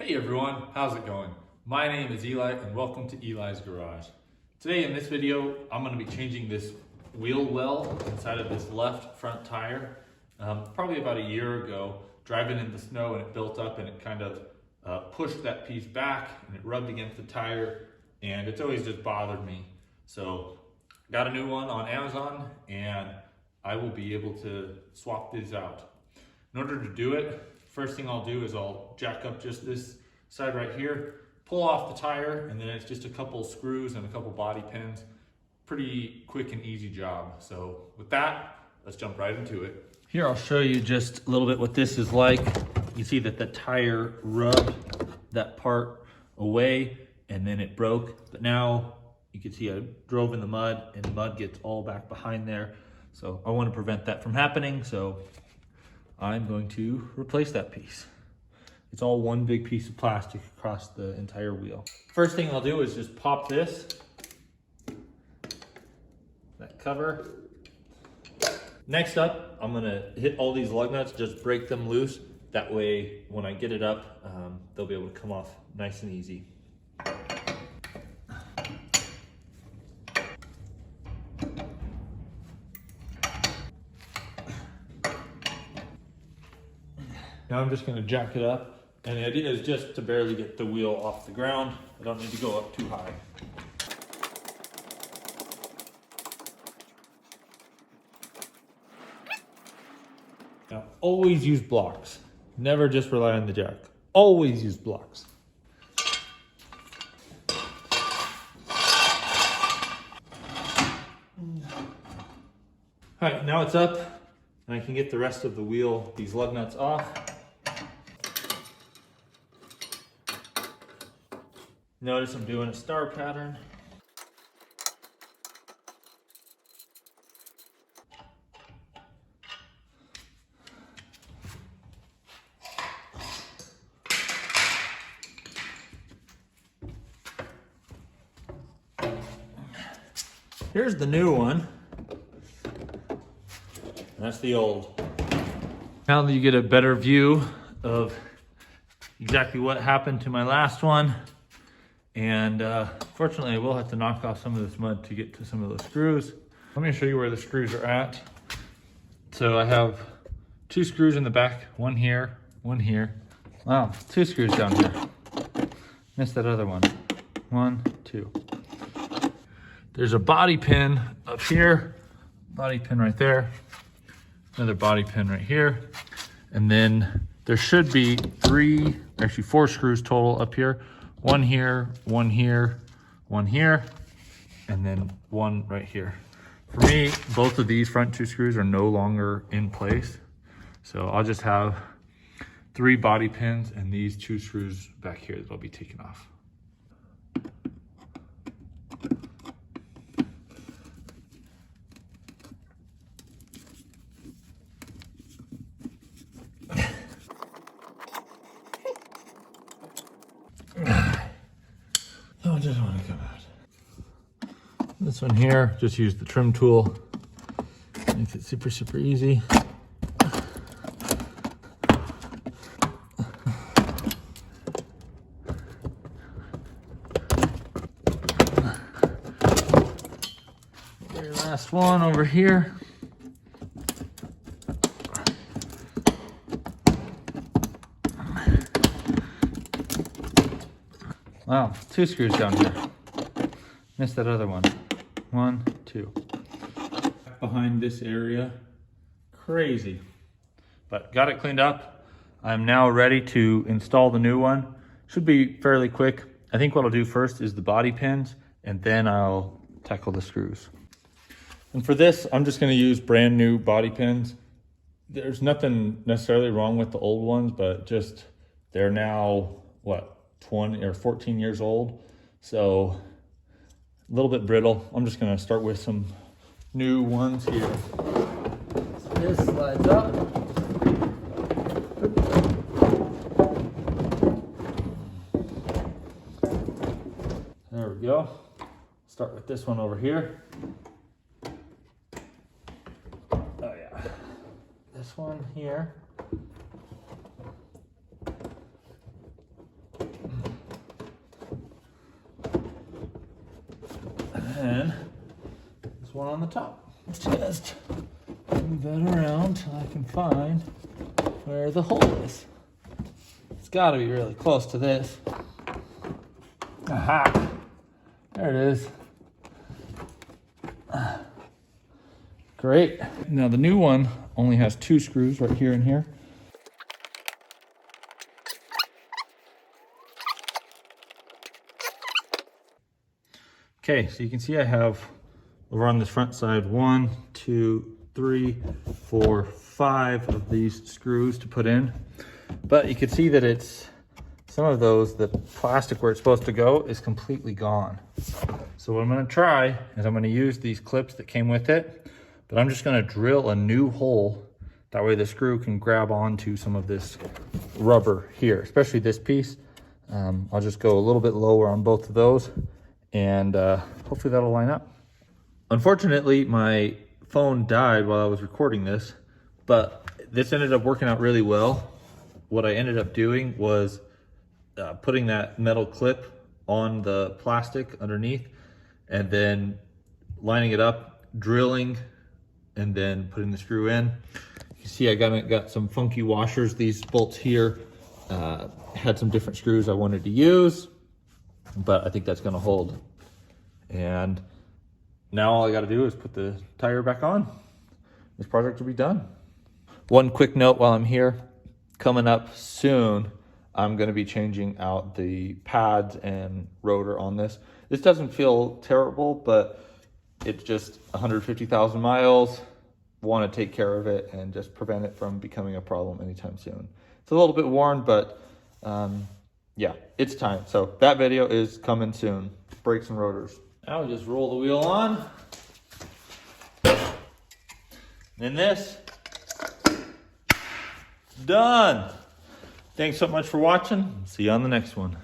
Hey everyone, how's it going? My name is Eli and welcome to Eli's Garage. Today in this video, I'm going to be changing this wheel well inside of this left front tire. Probably about a year ago, driving in the snow and it built up and it kind of pushed that piece back and it rubbed against the tire and it's always just bothered me. So got a new one on Amazon and I will be able to swap these out. In order to do it, first thing I'll do is I'll jack up just this side right here, pull off the tire, and then it's just a couple screws and a couple body pins. Pretty quick and easy job. So with that, let's jump right into it. Here I'll show you just a little bit what this is like. You see that the tire rubbed that part away and then it broke. But now you can see I drove in the mud and the mud gets all back behind there. So I want to prevent that from happening. So I'm going to replace that piece. It's all one big piece of plastic across the entire wheel. First thing I'll do is just pop this, that cover. Next up, I'm gonna hit all these lug nuts, just break them loose. That way, when I get it up, they'll be able to come off nice and easy. Now I'm just going to jack it up, and the idea is just to barely get the wheel off the ground. I don't need to go up too high. Now always use blocks. Never just rely on the jack. Always use blocks. All right, now it's up, and I can get the rest of the wheel, these lug nuts off. Notice I'm doing a star pattern. Here's the new one. That's the old. Now that you get a better view of exactly what happened to my last one. And fortunately, I will have to knock off some of this mud to get to some of those screws. Let me show you where the screws are at. So I have two screws in the back, one here, one here. Wow, two screws down here. Missed that other one. One, two. There's a body pin up here, body pin right there, another body pin right here. And then there should be four screws total up here. One here, one here, one here, and then one right here. For me, both of these front two screws are no longer in place. So I'll just have 3 body pins and these 2 screws back here that I'll be taking off. Oh, I just want to come out. This one here, just use the trim tool. Makes it super, super easy. Very last one over here. Wow, 2 screws down here. Missed that other one. 1, 2. Behind this area, crazy. But got it cleaned up. I'm now ready to install the new one. Should be fairly quick. I think what I'll do first is the body pins, and then I'll tackle the screws. And for this, I'm just gonna use brand new body pins. There's nothing necessarily wrong with the old ones, but just they're now, what? 20 or 14 years old, so a little bit brittle. I'm just going to start with some new ones here. So this slides up. There we go. Start with this one over here. Oh yeah. This one here. then this one on the top. Let's just move that around till I can find where the hole is. It's got to be really close to this. Aha! There it is. Great. Now the new one only has 2 screws right here and here. Okay, so you can see I have over on this front side 1, 2, 3, 4, 5 of these screws to put in. But you can see that it's some of those, the plastic where it's supposed to go is completely gone. So what I'm gonna try is I'm gonna use these clips that came with it, but I'm just gonna drill a new hole. That way the screw can grab onto some of this rubber here, especially this piece. I'll just go a little bit lower on both of those, and hopefully that'll line up. Unfortunately, my phone died while I was recording this, but this ended up working out really well. What I ended up doing was putting that metal clip on the plastic underneath, and then lining it up, drilling, and then putting the screw in. You see I got some funky washers. These bolts here had some different screws I wanted to use, but I think that's gonna hold. And now all I gotta do is put the tire back on. This project will be done. One quick note while I'm here, coming up soon, I'm gonna be changing out the pads and rotor on this. This doesn't feel terrible, but it's just 150,000 miles. Want to take care of it and just prevent it from becoming a problem anytime soon. It's a little bit worn, but yeah, it's time. So that video is coming soon. Brakes and rotors. Now we just roll the wheel on. Then this, done. Thanks so much for watching. See you on the next one.